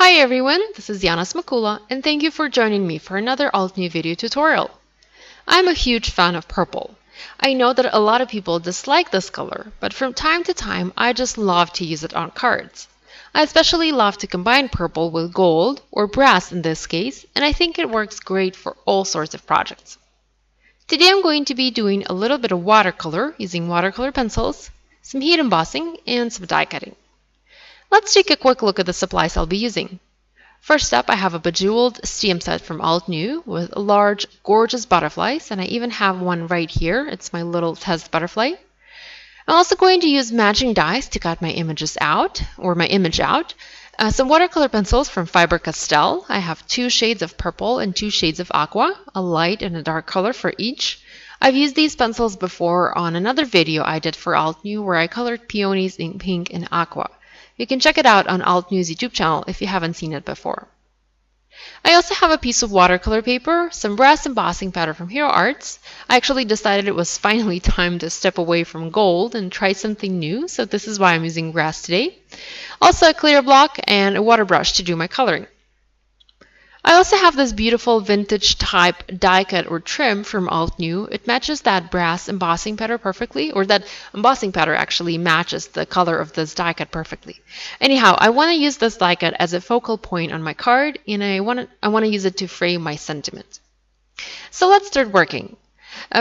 Hi everyone, this is Yana Smakula and thank you for joining me for another Altenew video tutorial. I'm a huge fan of purple. I know that a lot of people dislike this color, but from time to time I just love to use it on cards. I especially love to combine purple with gold, or brass in this case, and I think it works great for all sorts of projects. Today I'm going to be doing a little bit of watercolor using watercolor pencils, some heat embossing, and some die cutting. Let's take a quick look at the supplies I'll be using. First up, I have a Bejeweled stamp set from Altenew with large, gorgeous butterflies, and I even have one right here. It's my little test butterfly. I'm also going to use matching dies to cut my images out, or my image out. Some watercolor pencils from Faber-Castell. I have 2 shades of purple and 2 shades of aqua, a light and a dark color for each. I've used these pencils before on another video I did for Altenew where I colored peonies in pink and aqua. You can check it out on Altenew's YouTube channel if you haven't seen it before. I also have a piece of watercolor paper, some brass embossing powder from Hero Arts. I actually decided it was finally time to step away from gold and try something new, so this is why I'm using brass today. Also a clear block and a water brush to do my coloring. I also have this beautiful vintage type die cut or trim from Altenew. It matches that brass embossing powder perfectly, or that embossing powder actually matches the color of this die cut perfectly. Anyhow, I want to use this die cut as a focal point on my card, and I want to use it to frame my sentiment. So let's start working.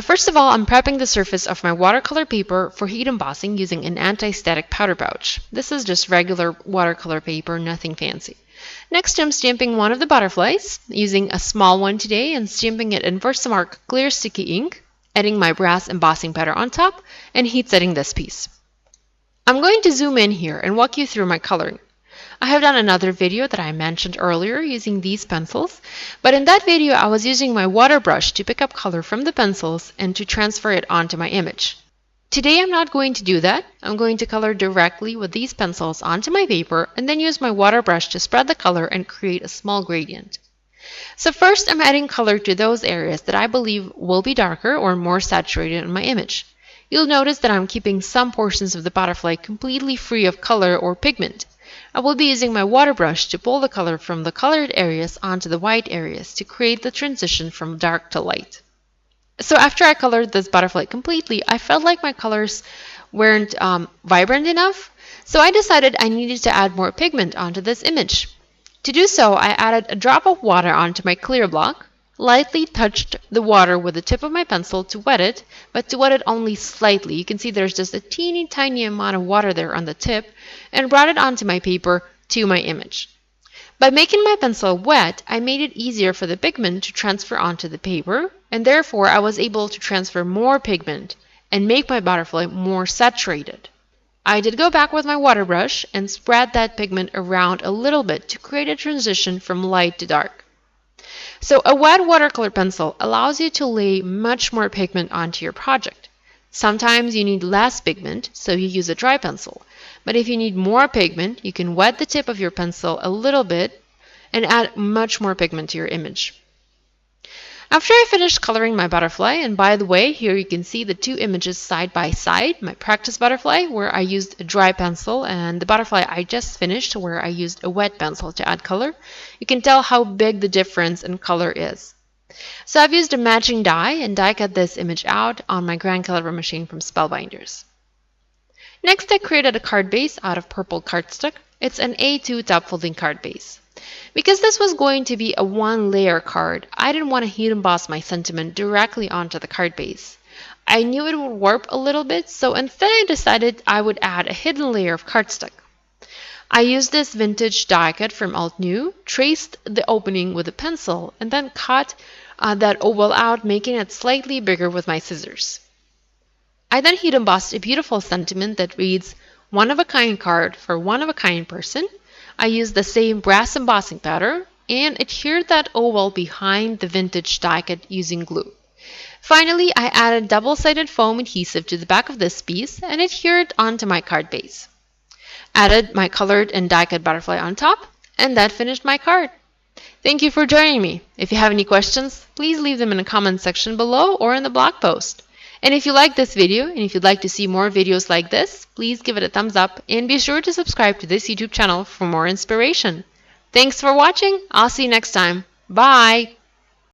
First of all, I'm prepping the surface of my watercolor paper for heat embossing using an anti-static powder pouch. This is just regular watercolor paper, nothing fancy. Next, I'm stamping one of the butterflies, using a small one today and stamping it in Versamark clear sticky ink, adding my brass embossing powder on top, and heat setting this piece. I'm going to zoom in here and walk you through my coloring. I have done another video that I mentioned earlier using these pencils, but in that video I was using my water brush to pick up color from the pencils and to transfer it onto my image. Today I'm not going to do that. I'm going to color directly with these pencils onto my paper and then use my water brush to spread the color and create a small gradient. So first I'm adding color to those areas that I believe will be darker or more saturated in my image. You'll notice that I'm keeping some portions of the butterfly completely free of color or pigment. I will be using my water brush to pull the color from the colored areas onto the white areas to create the transition from dark to light. So after I colored this butterfly completely, I felt like my colors weren't vibrant enough, so I decided I needed to add more pigment onto this image. To do so, I added a drop of water onto my clear block, lightly touched the water with the tip of my pencil to wet it, but to wet it only slightly. You can see there's just a teeny tiny amount of water there on the tip, and brought it onto my paper to my image. By making my pencil wet, I made it easier for the pigment to transfer onto the paper, and therefore I was able to transfer more pigment and make my butterfly more saturated. I did go back with my water brush and spread that pigment around a little bit to create a transition from light to dark. So a wet watercolor pencil allows you to lay much more pigment onto your project. Sometimes you need less pigment, so you use a dry pencil. But if you need more pigment, you can wet the tip of your pencil a little bit and add much more pigment to your image. After I finished coloring my butterfly, and by the way, here you can see the 2 images side by side, my practice butterfly where I used a dry pencil and the butterfly I just finished where I used a wet pencil to add color. You can tell how big the difference in color is. So I've used a matching die and die cut this image out on my Grand Caliber machine from Spellbinders. Next, I created a card base out of purple cardstock. It's an A2 top folding card base. Because this was going to be a 1-layer card, I didn't want to heat emboss my sentiment directly onto the card base. I knew it would warp a little bit, so instead I decided I would add a hidden layer of cardstock. I used this vintage die cut from Altenew, traced the opening with a pencil, and then cut that oval out, making it slightly bigger with my scissors. I then heat embossed a beautiful sentiment that reads, "One-of-a-kind card for one-of-a-kind person." I used the same brass embossing powder and adhered that oval behind the vintage die cut using glue. Finally, I added double-sided foam adhesive to the back of this piece and adhered onto my card base. Added my colored and die cut butterfly on top, and that finished my card. Thank you for joining me. If you have any questions, please leave them in the comment section below or in the blog post. And if you like this video and if you'd like to see more videos like this, please give it a thumbs up and be sure to subscribe to this YouTube channel for more inspiration. Thanks for watching. I'll see you next time. Bye!